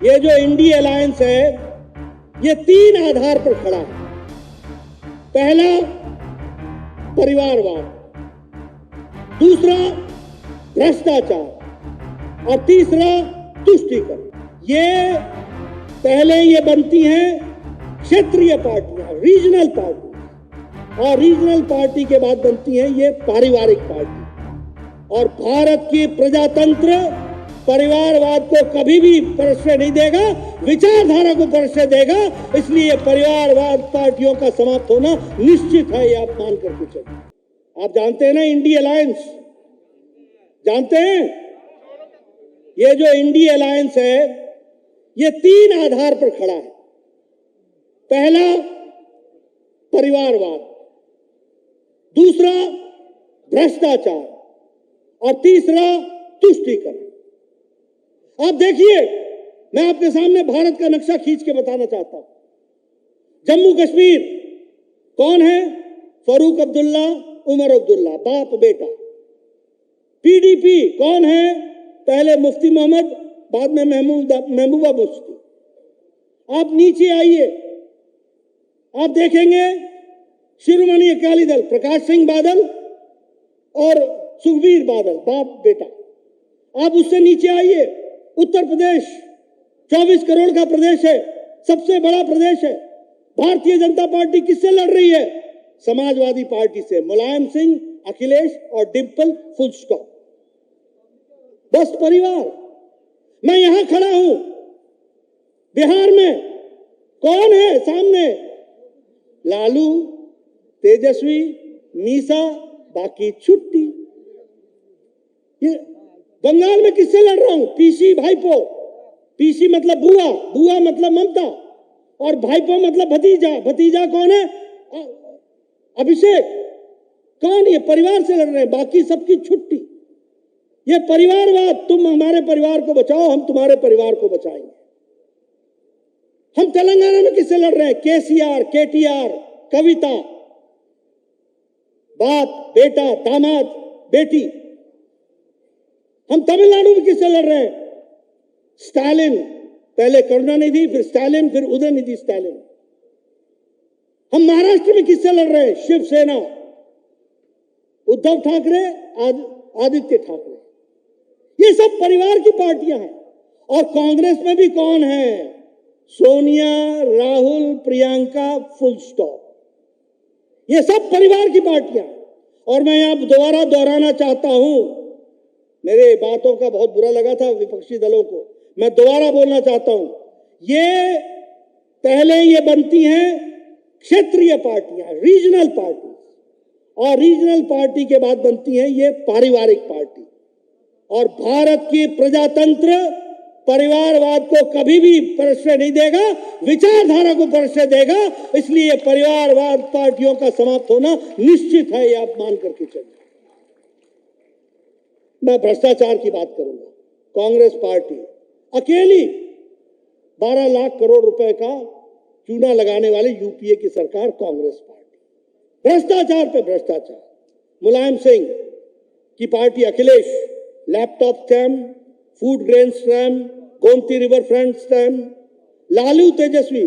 ये जो INDI alliance है ये 3 आधार पर खड़ा है। पहला परिवारवाद, दूसरा भ्रष्टाचार और तीसरा तुष्टीकरण। ये बनती हैं क्षेत्रीय पार्टियां, रीजनल पार्टी, और रीजनल पार्टी के बाद बनती हैं ये पारिवारिक पार्टी। और भारत की प्रजातंत्र परिवारवाद को कभी भी परिचय नहीं देगा, विचारधारा को परिचय देगा। इसलिए परिवारवाद पार्टियों का समाप्त होना निश्चित है, ये आप मान करके चलिए। आप जानते हैं ना इंडी अलायंस, जानते हैं? ये जो इंडी अलायंस है ये 3 आधार पर खड़ा है। पहला परिवारवाद, दूसरा भ्रष्टाचार और तीसरा तुष्टीकरण। आप देखिए, मैं आपके सामने भारत का नक्शा खींच के बताना चाहता हूं। जम्मू कश्मीर कौन है? फारूक अब्दुल्ला, उमर अब्दुल्ला, बाप बेटा। पीडीपी कौन है? पहले मुफ्ती मोहम्मद, बाद में महबूबा मुफ्ती। आप नीचे आइए, आप देखेंगे शिरोमणि अकाली दल प्रकाश सिंह बादल और सुखबीर बादल, बाप बेटा। आप उससे नीचे आइए, उत्तर प्रदेश 24 करोड़ का प्रदेश है, सबसे बड़ा प्रदेश है। भारतीय जनता पार्टी किससे लड़ रही है? समाजवादी पार्टी से, मुलायम सिंह, अखिलेश और डिंपल, फुल स्टॉप। बस परिवार। मैं यहां खड़ा हूं बिहार में, कौन है सामने? लालू, तेजस्वी, मीसा, बाकी छुट्टी। ये बंगाल में किससे लड़ रहा हूं? पीसी भाईपो। पीसी मतलब बुआ, बुआ मतलब ममता, और भाईपो मतलब भतीजा। भतीजा कौन है? अभिषेक। कौन? ये परिवार से लड़ रहे हैं, बाकी सबकी छुट्टी। ये परिवारवाद, तुम हमारे परिवार को बचाओ, हम तुम्हारे परिवार को बचाएंगे। हम तेलंगाना में किससे लड़ रहे हैं? केसीआर, केटीआर, कविता, बाप बेटा, दामाद बेटी। हम तमिलनाडु में किससे लड़ रहे हैं? स्टालिन, पहले करुणानिधि, फिर स्टालिन, फिर उदयनिधि स्टालिन। हम महाराष्ट्र में किससे लड़ रहे हैं? शिवसेना, उद्धव ठाकरे, आदित्य ठाकरे। ये सब परिवार की पार्टियां हैं। और कांग्रेस में भी कौन है? Sonia, Rahul, Priyanka, full stop. ये सब परिवार की पार्टियां। और मैं यहां दोबारा दोहराना चाहता हूं, मेरे बातों का बहुत बुरा लगा था विपक्षी दलों को, मैं दोबारा बोलना चाहता हूं, ये बनती हैं क्षेत्रीय पार्टियां, रीजनल पार्टी, और रीजनल पार्टी के बाद बनती हैं ये पारिवारिक पार्टी। और भारत की प्रजातंत्र परिवारवाद को कभी भी परिचय नहीं देगा, विचारधारा को परिचय देगा। इसलिए परिवारवाद पार्टियों का समाप्त होना निश्चित है, ये आप मान करके चलिए। मैं भ्रष्टाचार की बात करूंगा। कांग्रेस पार्टी अकेली 12 लाख करोड़ रुपए का चूना लगाने वाली यूपीए की सरकार कांग्रेस पार्टी। भ्रष्टाचार पे भ्रष्टाचार। मुलायम सिंह की party Akhilesh, laptop scam, food grain scam, Gomti riverfront scam. Lalu, Tejashwi,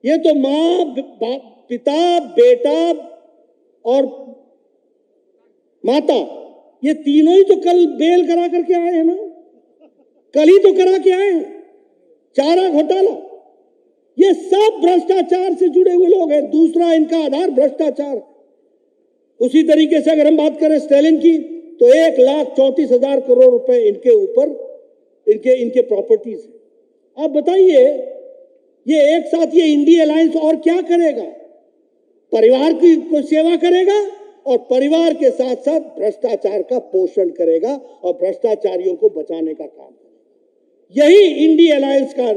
ये तो मां, पिता, बेटा और माता, ये तीनों ही तो कल बेल करा करके आए हैं ना, कल ही तो करा के आए हैं। चारा घोटाला, ये सब भ्रष्टाचार से जुड़े हुए लोग हैं। दूसरा इनका आधार भ्रष्टाचार। उसी तरीके से अगर हम बात करें स्टालिन की, तो 1,34,000 करोड़ रुपए इनके ऊपर, इनके प्रॉपर्टीज है। आप बताइए, ये एक साथ ये इंडी अलायंस और क्या करेगा? परिवार की सेवा करेगा और परिवार के साथ साथ भ्रष्टाचार का पोषण करेगा और भ्रष्टाचारियों को बचाने का काम करेगा। यही इंडी अलायंस का